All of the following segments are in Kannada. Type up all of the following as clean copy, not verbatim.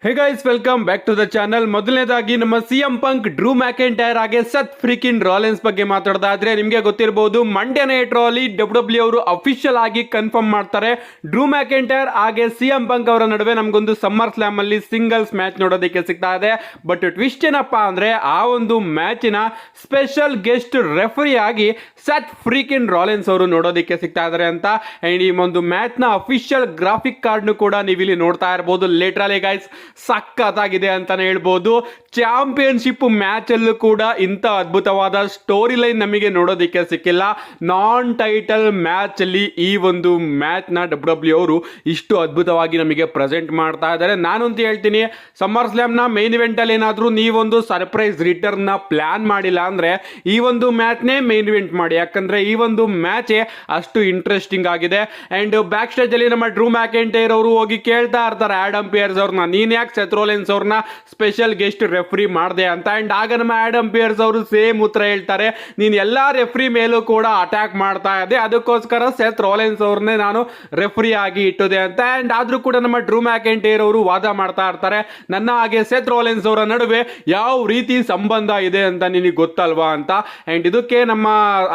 Hey guys, welcome back to the channel. ಮೊದಲನೇದಾಗಿ ನಮ್ಮ ಸಿಎಂ ಪಂಕ್, ಡ್ರೂ ಮ್ಯಾಕೆಂಟೈರ್ ಹಾಗೆ ಸತ್ ಫ್ರೀಕಿನ್ ರಾಲೆನ್ಸ್ ಬಗ್ಗೆ ಮಾತಾಡೋದಾದ್ರೆ ನಿಮಗೆ ಗೊತ್ತಿರಬಹುದು, ಮಂಡೇ ನೈಟ್ ರಾ ಅಲ್ಲಿ ಡಬ್ಲ್ಯೂ ಅವರು ಅಫಿಷಿಯಲ್ ಆಗಿ ಕನ್ಫರ್ಮ್ ಮಾಡ್ತಾರೆ. ಡ್ರೂ ಮ್ಯಾಕೆಂಟೈರ್ ಹಾಗೆ ಸಿಎಂ ಪಂಕ್ ಅವರ ನಡುವೆ ನಮಗೊಂದು ಸಮ್ಮರ್ ಸ್ಲಾಮ್ ಅಲ್ಲಿ ಸಿಂಗಲ್ಸ್ ಮ್ಯಾಚ್ ನೋಡೋದಕ್ಕೆ ಸಿಗ್ತಾ ಇದೆ. ಬಟ್ ಟ್ವಿಸ್ಟ್ ಏನಪ್ಪಾ ಅಂದ್ರೆ, ಆ ಒಂದು ಮ್ಯಾಚಿನ ಸ್ಪೆಷಲ್ ಗೆಸ್ಟ್ ರೆಫರಿ ಆಗಿ ಸತ್ ಫ್ರೀಕಿನ್ ರಾಲೆನ್ಸ್ ಅವರು ನೋಡೋದಕ್ಕೆ ಸಿಗ್ತಾ ಇದಾರೆ ಅಂತ. ಅಂಡ್ ಈ ಒಂದು ಮ್ಯಾಚ್ ನ ಅಫಿಷಿಯಲ್ ಗ್ರಾಫಿಕ್ ಕಾರ್ಡ್ ಕೂಡ ನೀವು ಇಲ್ಲಿ ನೋಡ್ತಾ ಇರಬಹುದು. ಲಿಟರಲಿ ಗೈಸ್, ಸಕ್ಕತ್ತಾಗಿದೆ ಅಂತಾನೆ ಹೇಳ್ಬೋದು. ಚಾಂಪಿಯನ್ಶಿಪ್ ಮ್ಯಾಚ್ ಅಲ್ಲೂ ಕೂಡ ಇಂಥ ಅದ್ಭುತವಾದ ಸ್ಟೋರಿ ಲೈನ್ ನಮಗೆ ನೋಡೋದಕ್ಕೆ ಸಿಕ್ಕಿಲ್ಲ. ನಾನ್ ಟೈಟಲ್ ಮ್ಯಾಚ್ ಅಲ್ಲಿ ಈ ಒಂದು ಮ್ಯಾಚ್ ನ ಡಬ್ಲ್ಯೂ ಅವರು ಇಷ್ಟು ಅದ್ಭುತವಾಗಿ ನಮಗೆ ಪ್ರೆಸೆಂಟ್ ಮಾಡ್ತಾ ಇದ್ದಾರೆ. ನಾನಂತೂ ಹೇಳ್ತೀನಿ, ಸಮ್ಮರ್ ಸ್ಲಾಮ್ ನ ಮೇನ್ ಇವೆಂಟ್ ಅಲ್ಲಿ ಏನಾದ್ರೂ ನೀವೊಂದು ಸರ್ಪ್ರೈಸ್ ರಿಟರ್ನ್ ನ ಪ್ಲಾನ್ ಮಾಡಿಲ್ಲ ಅಂದ್ರೆ ಈ ಒಂದು ಮ್ಯಾಚ್ ನೇ ಮೇನ್ ಇವೆಂಟ್ ಮಾಡಿ. ಯಾಕಂದ್ರೆ ಈ ಒಂದು ಮ್ಯಾಚ್ ಅಷ್ಟು ಇಂಟ್ರೆಸ್ಟಿಂಗ್ ಆಗಿದೆ. ಅಂಡ್ ಬ್ಯಾಕ್ ಸ್ಟೇಜ್ ಅಲ್ಲಿ ನಮ್ಮ ಡ್ರೂ ಮ್ಯಾಕೆಂಟೈರ್ ಅವರು ಹೋಗಿ ಕೇಳ್ತಾ ಇರ್ತಾರೆ ಆಡಮ್ ಪಿಯರ್ಸ್ ಅವ್ರನ್ನ, ನೀನ್ ಯಾಕೆ ಸೆತ್ ರೋಲೆನ್ಸ್ ಅವ್ರನ್ನ ಸ್ಪೆಷಲ್ ಗೆಸ್ಟ್ ರೆಫ್ರಿ ಮಾಡಿದೆ ಅಂತ. ಅಂಡ್ ಆಗ ನಮ್ಮ ಆಡಮ್ ಪಿಯರ್ಸ್ ಅವರು ಸೇಮ್ ಉತ್ತರ ಹೇಳ್ತಾರೆ, ನೀನ್ ಎಲ್ಲಾ ರೆಫ್ರಿ ಮೇಲೂ ಕೂಡ ಅಟ್ಯಾಕ್ ಮಾಡ್ತಾ ಇದ್ದೆ, ಅದಕ್ಕೋಸ್ಕರ ಸೆತ್ ರೋಲೆನ್ಸ್ ಅವ್ರನ್ನೇ ನಾನು ರೆಫ್ರಿ ಆಗಿ ಇಟ್ಟಿದೆ ಅಂತ. ಅಂಡ್ ಆದ್ರೂ ಕೂಡ ನಮ್ಮ ಡ್ರೂ ಮ್ಯಾಕೆಂಟೈರ್ ಅವರು ವಾದ ಮಾಡ್ತಾ ಇರ್ತಾರೆ, ನನ್ನ ಹಾಗೆ ಸೆತ್ ರೋಲೆನ್ಸ್ ಅವರ ನಡುವೆ ಯಾವ ರೀತಿ ಸಂಬಂಧ ಇದೆ ಅಂತ ನಿನಗೆ ಗೊತ್ತಲ್ವಾ ಅಂತ. ಅಂಡ್ ಇದಕ್ಕೆ ನಮ್ಮ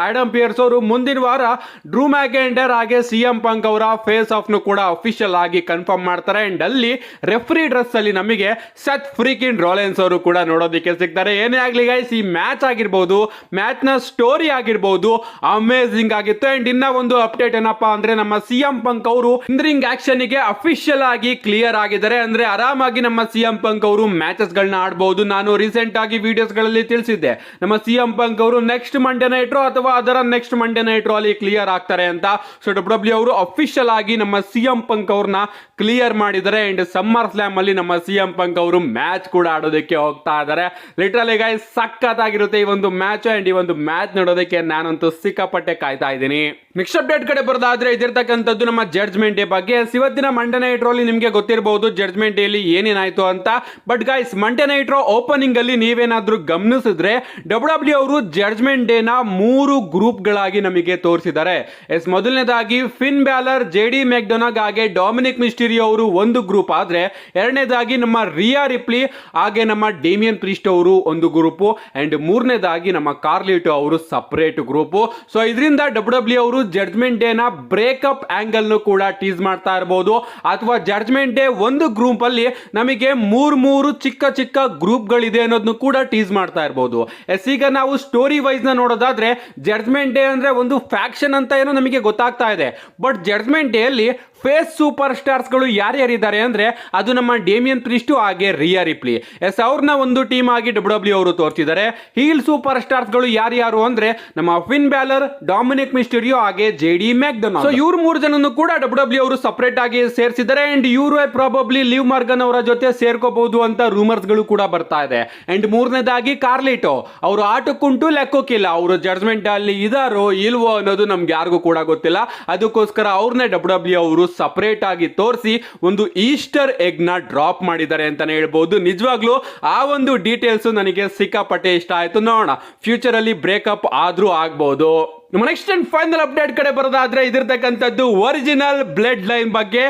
ಆಡಮ್ ಪಿಯರ್ಸ್ ಅವರು ಮುಂದಿನ ವಾರ ಡ್ರೂ ಮ್ಯಾಕೆಂಟೈರ್ ಹಾಗೆ ಸಿಎಂ ಪಂಕ್ ಅವರ ಫೇಸ್ ಆಫ್ ನು ಕೂಡ ಅಫಿಷಿಯಲ್ ಆಗಿ ಕನ್ಫರ್ಮ್ ಮಾಡ್ತಾರೆ. ಅಂಡ್ ಅಲ್ಲಿ ರೆಫ್ರಿ ಡ್ರೆಸ್ ಅಲ್ಲಿ ನಮಗೆ ಸತ್ ಫ್ರೀಕಿನ್ ರಾಲೆನ್ಸ್ ಅವರು ಕೂಡ ನೋಡೋದಕ್ಕೆ ಸಿಗ್ತಾರೆ. ಏನೇ ಆಗ್ಲಿ ಗೈಸ್, ಈ ಮ್ಯಾಚ್ ಆಗಿರ್ಬೋದು, ಮ್ಯಾಚ್ ನ ಸ್ಟೋರಿ ಆಗಿರ್ಬೋದು, ಅಮೇಜಿಂಗ್ ಆಗಿತ್ತು. ಅಂಡ್ ಇನ್ನ ಒಂದು ಅಪ್ಡೇಟ್ ಏನಪ್ಪಾ ಅಂದ್ರೆ, ನಮ್ಮ ಸಿಎಂ ಪಂಕ್ ಅವರು ಇಂದ್ರಿಂಗ್ ಆಕ್ಷನ್ ಗೆ ಅಫಿಷಿಯಲ್ ಆಗಿ ಕ್ಲಿಯರ್ ಆಗಿದ್ದಾರೆ. ಅಂದ್ರೆ ಆರಾಮಾಗಿ ನಮ್ಮ ಸಿಎಂ ಪಂಕ್ ಅವರು ಮ್ಯಾಚಸ್ ಗಳನ್ನ ಆಡಬಹುದು. ನಾನು ರೀಸೆಂಟ್ ಆಗಿ ವಿಡಿಯೋಸ್ ಗಳಲ್ಲಿ ತಿಳಿಸಿದ್ದೆ, ನಮ್ಮ ಸಿಎಂ ಪಂಕ್ ಅವರು ನೆಕ್ಸ್ಟ್ ಮಂಡೇ ನೈಟ್ ರೋ ಅಥವಾ ಅದರ ನೆಕ್ಸ್ಟ್ ಮಂಡೇ ನೈಟ್ ರೋ ಅಲ್ಲಿ ಕ್ಲಿಯರ್ ಆಗ್ತಾರೆ ಅಂತ. ಸೊ ಡಬ್ಲ್ಯೂ ಅವರು ಅಫಿಷಿಯಲ್ ಆಗಿ ನಮ್ಮ ಸಿಎಂ ಪಂಕ್ ಅವ್ರನ್ನ ಕ್ಲಿಯರ್ ಮಾಡಿದ್ದಾರೆ. ಅಂಡ್ ಸಮ್ಮರ್ ಸ್ಲಾಮ್ ಅಲ್ಲಿ ನಮ್ಮ ಸಿಎಂ ಪಂಕ್ ಅವರು ಮ್ಯಾಚ್ ಕೂಡ ಆಡೋದಕ್ಕೆ ಹೋಗ್ತಾ ಇದ್ದಾರೆ. ಲಿಟರಲಿ ಗೈಸ್, ಸಕ್ಕತ್ತಾಗಿರುತ್ತೆ ಈ ಒಂದು ಮ್ಯಾಚ್. ಅಂಡ್ ಈ ಒಂದು ಮ್ಯಾಚ್ ನೋಡೋದಕ್ಕೆ ನಾನಂತೂ ಸಿಕ್ಕಾಪಟ್ಟೆ ಕಾಯ್ತಾ ಇದ್ದೀನಿ. ನೆಕ್ಸ್ಟ್ ಅಪ್ಡೇಟ್ ಕಡೆ ಬರೋದಾದ್ರೆ ಇದಿರ್ತಕ್ಕಂಥದ್ದು ನಮ್ಮ ಜಡ್ಜ್ಮೆಂಟ್ ಡೇ ಬಗ್ಗೆ. ಇವತ್ತಿನ ಮಂಡೇ ನೈಟ್ ರೋಲಿ ನಿಮಗೆ ಗೊತ್ತಿರಬಹುದು ಜಡ್ಜ್ಮೆಂಟ್ ಡೇ ಅಲ್ಲಿ ಏನೇನಾಯ್ತು ಅಂತ. But guys, Monday night Raw opening ಅಲ್ಲಿ ನೀವೇನಾದ್ರೂ ಗಮನಿಸಿದ್ರೆ ಡಬ್ಲ್ಯೂ ಅವರು ಜಡ್ಜ್ಮೆಂಟ್ ಡೇ ನ 3 ಗ್ರೂಪ್ ಗಳಾಗಿ ನಮಗೆ ತೋರಿಸಿದ್ದಾರೆ. ಎಸ್, ಮೊದಲನೇದಾಗಿ ಫಿನ್ ಬ್ಯಾಲರ್, ಜೆಡಿ ಮೆಕ್ಡೊನಾಗ್ ಹಾಗೆ ಡೊಮಿನಿಕ್ ಮಿಸ್ಟೀರಿಯೋ ಅವರು ಒಂದು ಗ್ರೂಪ್ ಆದ್ರೆ, ಎರಡನೇದಾಗಿ ನಮ್ಮ ರಿಯಾ ರಿಪ್ಲಿ ಹಾಗೆ ನಮ್ಮ ಡೇಮಿಯನ್ ಪ್ರೀಸ್ಟ್ ಅವರು ಒಂದು ಗ್ರೂಪ್. ಅಂಡ್ ಮೂರನೇದಾಗಿ ನಮ್ಮ ಕಾರ್ಲಿಟೋ ಅವರು ಸಪರೇಟ್ ಗ್ರೂಪ್. ಸೊ ಇದರಿಂದ ಡಬ್ಲ್ಯೂ ಅವರು ಜಡ್ಜ್ಮೆಂಟ್ ಡೇ ನ ಬ್ರೇಕಪ್ ಆಂಗಲ್ ನು ಕೂಡ ಟೀಸ್ ಮಾಡ್ತಾ ಇರಬಹುದು, ಅಥವಾ ಜಡ್ಜ್ಮೆಂಟ್ ಡೇ ಒಂದು ಗ್ರೂಪ್ ಅಲ್ಲಿ ನಮಗೆ ಮೂರು ಚಿಕ್ಕ ಚಿಕ್ಕ ಗ್ರೂಪ್ ಗಳಿದೆ ಅನ್ನೋದನ್ನು ಕೂಡ ಟೀಸ್ ಮಾಡ್ತಾ ಇರಬಹುದು. ಎಸ್, ಈಗ ನಾವು ಸ್ಟೋರಿ ವೈಸ್ ನ ನೋಡೋದಾದ್ರೆ ಜಡ್ಜ್ಮೆಂಟ್ ಡೇ ಅಂದ್ರೆ ಒಂದು ಫ್ಯಾಕ್ಷನ್ ಅಂತ ಏನೋ ನಮಗೆ ಗೊತ್ತಾಗ್ತಾ ಇದೆ. ಬಟ್ ಜಡ್ಜ್ಮೆಂಟ್ ಡೇ ಅಲ್ಲಿ ಫೇಸ್ ಸೂಪರ್ ಸ್ಟಾರ್ಸ್ ಗಳು ಯಾರ್ಯಾರಿದ್ದಾರೆ ಅಂದ್ರೆ ಅದು ನಮ್ಮ ಡೇಮಿಯನ್ ಪ್ರೀಸ್ಟ್ ಹಾಗೆ ರಿಯಾ ರಿಪ್ಲಿ. ಎಸ್, ಅವ್ರನ್ನ ಒಂದು ಟೀಮ್ ಆಗಿ ಡಬ್ಲ್ಯೂ ಅವರು ತೋರಿಸಿದ್ದಾರೆ. ಹೀಲ್ ಸೂಪರ್ ಸ್ಟಾರ್ಸ್ ಗಳು ಯಾರ್ಯಾರು ಅಂದ್ರೆ ನಮ್ಮ ಫಿನ್ ಬ್ಯಾಲರ್, ಡೊಮಿನಿಕ್ ಮಿಸ್ಟೀರಿಯೋ ಹಾಗೆ ಜೆಡಿ ಮೆಕ್ಡೊನಾಲ್ಡ್. ಸೊ ಇವ್ರು 3 ಜನನು ಕೂಡ ಡಬ್ಲ್ಯೂ ಅವರು ಸಪರೇಟ್ ಆಗಿ ಸೇರಿಸಿದ್ದಾರೆ. ಅಂಡ್ ಇವರು ಪ್ರಾಬಬ್ಲಿ ಲಿವ್ ಮಾರ್ಗನ್ ಅವರ ಜೊತೆ ಸೇರ್ಕೋಬಹುದು ಅಂತ ರೂಮರ್ಸ್ ಗಳು ಕೂಡ ಬರ್ತಾ ಇದೆ. ಅಂಡ್ ಮೂರನೇದಾಗಿ ಕಾರ್ಲಿಟೋ, ಅವರು ಆಟಕ್ಕುಂಟು ಲೆಕ್ಕಕ್ಕಿಲ್ಲ, ಅವರು ಜಡ್ಜ್ಮೆಂಟ್ ಅಲ್ಲಿ ಇದಾರೋ ಇಲ್ವೋ ಅನ್ನೋದು ನಮ್ಗೆ ಯಾರಿಗೂ ಕೂಡ ಗೊತ್ತಿಲ್ಲ. ಅದಕ್ಕೋಸ್ಕರ ಅವ್ರನ್ನೇ ಡಬ್ಲ್ಯೂ ಅವರು ಸಪರೇಟ್ ಆಗಿ ತೋರಿಸಿ ಒಂದು ಈಸ್ಟರ್ ಎಗ್ ನ ಡ್ರಾಪ್ ಮಾಡಿದ್ದಾರೆ ಅಂತಾನೆ ಹೇಳ್ಬಹುದು. ನಿಜವಾಗ್ಲೂ ಆ ಒಂದು ಡೀಟೇಲ್ಸ್ ನನಗೆ ಸಿಕ್ಕಾಪಟ್ಟೆ ಇಷ್ಟ ಆಯ್ತು. ನೋಡೋಣ, ಫ್ಯೂಚರ್ ಅಲ್ಲಿ ಬ್ರೇಕಪ್ ಆದ್ರೂ ಆಗ್ಬಹುದು. ನಮ್ಮ ನೆಕ್ಸ್ಟ್ ಅಂಡ್ ಫೈನಲ್ ಅಪ್ಡೇಟ್ ಕಡೆ ಬರೋದಾದ್ರೆ ಇದಿರ್ತಕ್ಕಂಥದ್ದು ಒರಿಜಿನಲ್ ಬ್ಲಡ್ ಲೈನ್ ಬಗ್ಗೆ.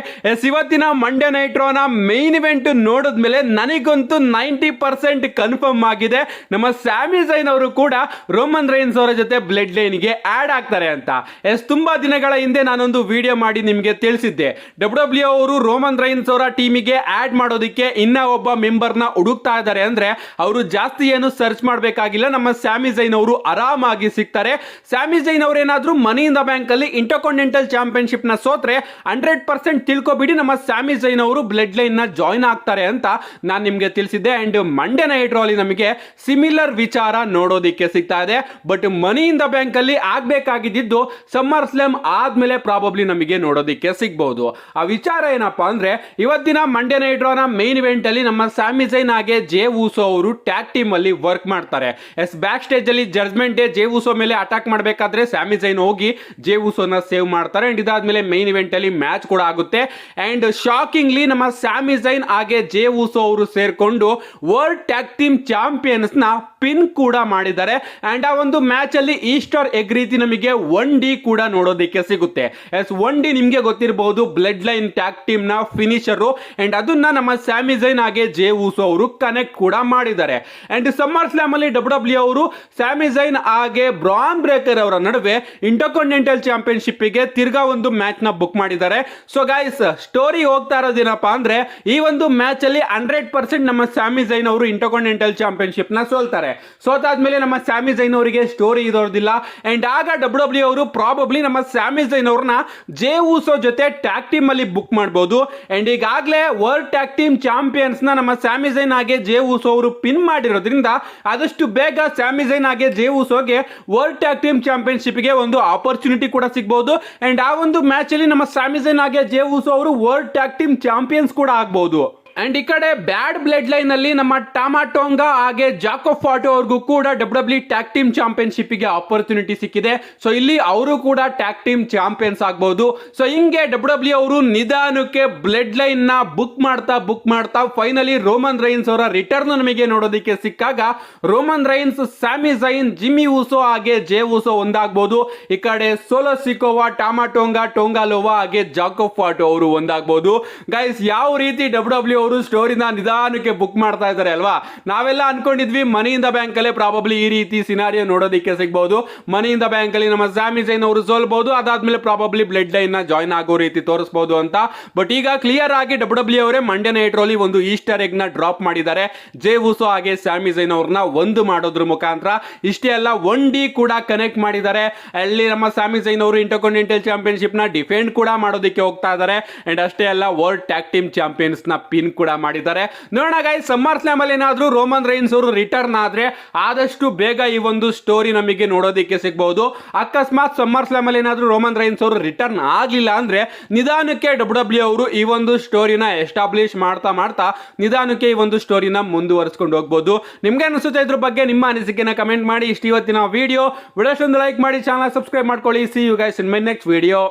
ಇವತ್ತಿನ ಮಂಡೇ ನೈಟ್ ರೋನ ಮೈನ್ ಇವೆಂಟ್ ನೋಡಿದ್ಮೇಲೆ ನನಗಂತೂ 90% ಕನ್ಫರ್ಮ್ ಆಗಿದೆ, ನಮ್ಮ ಸ್ಯಾಮಿ ಝೈನ್ ಅವರು ಕೂಡ ರೋಮನ್ ರೈನ್ಸ್ ಅವರ ಜೊತೆ ಬ್ಲಡ್ ಲೈನ್ ಗೆ ಆಡ್ ಆಗ್ತಾರೆ ಅಂತ. ತುಂಬಾ ದಿನಗಳ ಹಿಂದೆ ನಾನೊಂದು ವಿಡಿಯೋ ಮಾಡಿ ನಿಮಗೆ ತಿಳಿಸಿದ್ದೆ, ಡಬ್ಲ್ಯೂ ಅವರು ರೋಮನ್ ರೈನ್ಸ್ ಅವರ ಟೀಮಿಗೆ ಆಡ್ ಮಾಡೋದಕ್ಕೆ ಇನ್ನ ಒಬ್ಬ ಮೆಂಬರ್ ನ ಹುಡುಕ್ತಾ ಇದ್ದಾರೆ. ಅಂದ್ರೆ ಅವರು ಜಾಸ್ತಿ ಏನು ಸರ್ಚ್ ಮಾಡಬೇಕಾಗಿಲ್ಲ, ನಮ್ಮ ಸ್ಯಾಮಿ ಝೈನ್ ಅವರು ಆರಾಮಾಗಿ ಸಿಗ್ತಾರೆ. ಸ್ಯಾಮಿ ಝೈನ್ ಅವರೇನಾದ್ರೂ ಮನಿ ಇನ್ ದ ಬ್ಯಾಂಕ್ ಅಲ್ಲಿ ಇಂಟರ್ಕಾಂಟಿನೆಂಟಲ್ ಚಾಂಪಿಯನ್ಶಿಪ್ ನ ಸೋತ್ರೆ 100% ತಿಳ್ಕೊಬಿಡಿ, ನಮ್ಮ ಸ್ಯಾಮಿ ಝೈನ್ ಅವರು ಬ್ಲಡ್ ಲೈನ್ ನ ಜಾಯ್ನ್ ಆಗ್ತಾರೆ ಅಂತ ನಾನು ನಿಮ್ಗೆ ತಿಳಿಸಿದ್ದೆ. ಅಂಡ್ ಮಂಡೇ ನೈಟ್ ರೋ ಅಲ್ಲಿ ನಮಗೆ ಸಿಮಿಲರ್ ವಿಚಾರ ನೋಡೋದಿಕ್ಕೆ ಸಿಗ್ತಾ ಇದೆ. But money in the Bank ಅಲ್ಲಿ ಆಗ್ಬೇಕಾಗಿದ್ದು ಸಮ್ಮರ್ ಸ್ಲಾಮ್ ಆದ್ಮೇಲೆ ಪ್ರಾಬಬ್ಲಿ ನಮಗೆ ನೋಡೋದಿಕ್ಕೆ ಸಿಗಬಹುದು. ಆ ವಿಚಾರ ಏನಪ್ಪಾ ಅಂದ್ರೆ, ಇವತ್ತಿನ ಮಂಡೇ ನೈಟ್ ರೋ ನ ಮೇನ್ ಇವೆಂಟ್ ಅಲ್ಲಿ ನಮ್ಮ ಸ್ಯಾಮಿ ಝೈನ್ ಹಾಗೆ ಜೇ ಊಸೋ ಅವರು ಟ್ಯಾಗ್ ಟೀಮ್ ಅಲ್ಲಿ ವರ್ಕ್ ಮಾಡ್ತಾರೆ. ಎಸ್, ಬ್ಯಾಕ್ ಸ್ಟೇಜ್ ಅಲ್ಲಿ ಜಡ್ಜ್ಮೆಂಟ್ ಡೇ ಜೇ ಊಸೋ ಮೇಲೆ ಅಟ್ಯಾಕ್ ಮಾಡಬೇಕಾದ್ರೆ ಸ್ಯಾಮಿ ಝೈನ್ ಹೋಗಿ ಜೇ ಊಸೋನ ಸೇವ್ ಮಾಡ್ತಾರೆ. ಅಂಡ್ ಇದಾದ್ಮೇಲೆ ಮೈನ್ ಇವೆಂಟ್ ಅಲ್ಲಿ ಮ್ಯಾಚ್ ಕೂಡ ಆಗುತ್ತೆ. ಅಂಡ್ ಶಾಕಿಂಗ್ಲಿ ನಮ್ಮ ಸ್ಯಾಮಿ ಝೈನ್ ಹಾಗೆ ಜೇ ಊಸೋ ಅವರು ಸೇರ್ಕೊಂಡು ವರ್ಲ್ಡ್ ಟ್ಯಾಗ್ ಟೀಮ್ ಚಾಂಪಿಯನ್ಸ್ ನ ಪಿನ್ ಕೂಡ ಮಾಡಿದ್ದಾರೆ. ಅಂಡ್ ಆ ಒಂದು ಮ್ಯಾಚ್ ಅಲ್ಲಿ ಈಸ್ಟರ್ ಎಗ್ ರೀತಿ ನಮಗೆ 1D ಕೂಡ ನೋಡೋದಕ್ಕೆ ಸಿಗುತ್ತೆ. ಎಸ್ 1D ನಿಮ್ಗೆ ಗೊತ್ತಿರಬಹುದು, ಬ್ಲಡ್ ಲೈನ್ ಟ್ಯಾಗ್ ಟೀಮ್ ನ ಫಿನಿಶರ್. ಅಂಡ್ ಅದನ್ನ ನಮ್ಮ ಸ್ಯಾಮಿ ಝೈನ್ ಹಾಗೆ ಜೇ ಉಸೋ ಅವರು ಕನೆಕ್ಟ್ ಕೂಡ ಮಾಡಿದ್ದಾರೆ. ಅಂಡ್ ಸಮ್ಮರ್ ಸ್ಲಾಮ್ ಅಲ್ಲಿ ಡಬ್ಲ್ಯೂ ಅವರು ಸ್ಯಾಮಿ ಝೈನ್ ಹಾಗೆ ಬ್ರಾನ್ ಬ್ರೇಕರ್ ಅವರ ನಡುವೆ ಇಂಟರ್ಕಾಂಟಿನೆಂಟಲ್ ಚಾಂಪಿಯನ್ಶಿಪ್ ಗೆ ತಿರ್ಗಾ ಒಂದು ಮ್ಯಾಚ್ ನ ಬುಕ್ ಮಾಡಿದ್ದಾರೆ. ಸೊ ಗೈಸ್, ಸ್ಟೋರಿ ಹೋಗ್ತಾ ಇರೋದೇನಪ್ಪ ಅಂದ್ರೆ ಈ ಒಂದು ಮ್ಯಾಚ್ ಅಲ್ಲಿ 100% ನಮ್ಮ ಸ್ಯಾಮಿ ಝೈನ್ ಅವರು ಇಂಟರ್ಕಾಂಟಿನೆಂಟಲ್ ಚಾಂಪಿಯನ್ಶಿಪ್ ನ ಸೋಲ್ತಾರೆ. ಸೋತಾದ್ಮೇಲೆ ನಮ್ಮ ಸ್ಯಾಮಿ ಝೈನ್ ಅವರಿಗೆ ಸ್ಟೋರಿ ಇರೋದಿಲ್ಲ. ಅಂಡ್ ಆಗ ಡಬ್ಲ್ಯೂ ಅವರು ಪ್ರಾಬಬ್ಲಿ ನಮ್ಮ ಸ್ಯಾಮಿ ಝೈನ್ ಅವ್ರನ್ನ ಜೇ ಉಸೋ ಜೊತೆ ಟ್ಯಾಗ್ ಟೀಮ್ ಅಲ್ಲಿ ಬುಕ್ ಮಾಡಬಹುದು. ಅಂಡ್ ಈಗಾಗಲೇ ವರ್ಲ್ಡ್ ಟ್ಯಾಗ್ ಟೀಮ್ ಚಾಂಪಿಯನ್ಸ್ ನ ನಮ್ಮ ಸ್ಯಾಮಿ ಝೈನ್ ಹಾಗೆ ಜೇ ಉಸೋ ಅವರು ಪಿನ್ ಮಾಡಿರೋದ್ರಿಂದ ಆದಷ್ಟು ಬೇಗ ಸ್ಯಾಮಿ ಝೈನ್ ಹಾಗೆ ಜೇ ಉಸೋಗೆ ವರ್ಲ್ಡ್ ಟ್ಯಾಗ್ ಟೀಮ್ ಚಾಂಪಿಯನ್ಶಿಪ್ ಗೆ ಒಂದು ಆಪರ್ಚುನಿಟಿ ಕೂಡ ಸಿಗಬಹುದು. ಅಂಡ್ ಆ ಒಂದು ಮ್ಯಾಚ್ ಅಲ್ಲಿ ನಮ್ಮ ಸ್ಯಾಮಿ ಝೈನ್ ಹಾಗೆ ಜೇ ಉಸೋ ಅವರು ವರ್ಲ್ಡ್ ಟ್ಯಾಗ್ ಟೀಮ್ ಚಾಂಪಿಯನ್ಸ್ ಕೂಡ ಆಗಬಹುದು. ಅಂಡ್ ಈ ಕಡೆ ಬ್ಯಾಡ್ ಬ್ಲಡ್ ಲೈನ್ ಅಲ್ಲಿ ನಮ್ಮ ಟಾಮಾಟೋಂಗಾ ಹಾಗೆ ಜಾಕೋ ಫಾಟೋ ಅವ್ರಿಗೂ ಕೂಡ ಡಬ್ಲ್ಯೂ ಟ್ಯಾಗ್ ಟೀಮ್ ಚಾಂಪಿಯನ್ಶಿಪ್ ಗೆ ಆಪರ್ಚುನಿಟಿ ಸಿಕ್ಕಿದೆ. ಸೊ ಇಲ್ಲಿ ಅವರು ಕೂಡ ಟ್ಯಾಗ್ ಟೀಮ್ ಚಾಂಪಿಯನ್ಸ್ ಆಗಬಹುದು. ಸೊ ಹಿಂಗೆ ಡಬ್ಲ್ಯೂ ಅವರು ನಿಧಾನಕ್ಕೆ ಬ್ಲಡ್ ಲೈನ್ ನ ಬುಕ್ ಮಾಡ್ತಾ ಫೈನಲಿ ರೋಮನ್ ರೈನ್ಸ್ ಅವರ ರಿಟರ್ನ್ ನಮಗೆ ನೋಡೋದಕ್ಕೆ ಸಿಕ್ಕಾಗ ರೋಮನ್ ರೈನ್ಸ್, ಸ್ಯಾಮಿ ಝೈನ್, ಜಿಮ್ಮಿ ಉಸೋ ಹಾಗೆ ಜೇ ಉಸೋ ಒಂದಾಗಬಹುದು. ಈ ಕಡೆ ಸೋಲೋ ಸಿಕೋವಾ, ಟಾಮಾಟೋಂಗಾ, ಟೋಂಗಾಲೋವಾ ಹಾಗೆ ಜಾಕೋ ಫಾಟೋ ಅವರು ಒಂದಾಗಬಹುದು. ಗೈಸ್, ಯಾವ ರೀತಿ ಡಬ್ಲ್ಯೂ ಅವರು ಸ್ಟೋರಿನ ನಿಧಾನಕ್ಕೆ ಬುಕ್ ಮಾಡ್ತಾ ಇದ್ದಾರೆ ಅಲ್ವಾ. ನಾವೆಲ್ಲ ಅನ್ಕೊಂಡಿದ್ವಿ ಮನಿ ಇನ್ ದ ಬ್ಯಾಂಕ್ ಅಲ್ಲೇ ಪ್ರಾಬಬ್ಲಿ ಈ ರೀತಿ ಸಿನಾರಿಯೋ ನೋಡೋದಕ್ಕೆ ಸಿಗಬಹುದು. ಮನಿ ಇನ್ ದ ಬ್ಯಾಂಕ್ ಅಲ್ಲಿ ನಮ್ಮ ಸ್ಯಾಮಿ ಝೈನ್ ಅವರು ಸೋಲ್ಬಹುದು, ಅದಾದ್ಮೇಲೆ ಪ್ರಾಬಬ್ಲಿ ಬ್ಲಡ್ ಲೈನ್ ನ ಜಾಯ್ನ್ ಆಗೋ ರೀತಿ ತೋರಿಸಬಹುದು ಅಂತ. ಬಟ್ ಈಗ ಕ್ಲಿಯರ್ ಆಗಿ ಡಬ್ಲ್ಯೂ ಅವರೇ ಮಂಡೇ ನೈಟ್ ರಲ್ಲಿ ಒಂದು ಈಸ್ಟರ್ ಎಗ್ ನ ಡ್ರಾಪ್ ಮಾಡಿದ್ದಾರೆ. ಜೇ ಉಸೋ ಹಾಗೆ ಸ್ಯಾಮಿ ಝೈನ್ ಅವ್ರನ್ನ ಒಂದು ಮಾಡೋದ್ರ ಮುಖಾಂತರ. ಇಷ್ಟೇ ಅಲ್ಲ, 1D ಕೂಡ ಕನೆಕ್ಟ್ ಮಾಡಿದ್ದಾರೆ. ಅಲ್ಲಿ ನಮ್ಮ ಸ್ಯಾಮಿ ಝೈನ್ ಅವರು ಇಂಟರ್ಕಾಂಟಿನೆಂಟಲ್ ಚಾಂಪಿಯನ್ಶಿಪ್ ನ ಡಿಫೆಂಡ್ ಕೂಡ ಮಾಡೋದಕ್ಕೆ ಹೋಗ್ತಾ ಇದ್ದಾರೆ. ಅಂಡ್ ಅಷ್ಟೇ ಅಲ್ಲ, ವರ್ಲ್ಡ್ ಟ್ಯಾಗ್ ಟೀಮ್ ಚಾಂಪಿಯನ್ಸ್ ನ ಪಿನ್ ಕೂಡ ಮಾಡಿದ್ದಾರೆ. ನೋಡೋಣ ಗೈಸ್, ಸಮ್ಮರ್ ಸ್ಲಾಮ್ ಅಲ್ಲಿ ಏನಾದ್ರೂ ರೋಮನ್ ರೈನ್ಸ್ ಅವರು ರಿಟರ್ನ್ ಆದ್ರೆ ಆದಷ್ಟು ಬೇಗ ಈ ಒಂದು ಸ್ಟೋರಿ ನಮಗೆ ನೋಡೋದಕ್ಕೆ ಸಿಗಬಹುದು. ಅಕಸ್ಮಾತ್ ಸಮ್ಮರ್ ಸ್ಲಾಮ್ ಅಲ್ಲಿ ಏನಾದ್ರೂ ರೋಮನ್ ರೈನ್ಸ್ ಅವರು ರಿಟರ್ನ್ ಆಗ್ಲಿಲ್ಲ ಅಂದ್ರೆ ನಿಧಾನಕ್ಕೆ ಡಬ್ಲ್ಯೂ ಅವರು ಈ ಒಂದು ಸ್ಟೋರಿನ ಎಸ್ಟಾಬ್ಲಿಷ್ ಮಾಡ್ತಾ ನಿಧಾನಕ್ಕೆ ಈ ಒಂದು ಸ್ಟೋರಿನ ಮುಂದುವರಿಸಿಕೊಂಡು ಹೋಗಬಹುದು. ನಿಮ್ಗೆ ಅನಿಸುತ್ತೆ ಇದ್ರ ಬಗ್ಗೆ ನಿಮ್ಮ ಅನಿಸಿಕೆನ ಕಮೆಂಟ್ ಮಾಡಿ. ಇಷ್ಟು ಇವತ್ತಿನ ವಿಡಿಯೋ. ವಿಡಿಯೋಸ್ ಒಂದು ಲೈಕ್ ಮಾಡಿ, ಚಾನಲ್ ಸಬ್ಸ್ಕ್ರೈಬ್ ಮಾಡ್ಕೊಳ್ಳಿ. See you guys in my next video.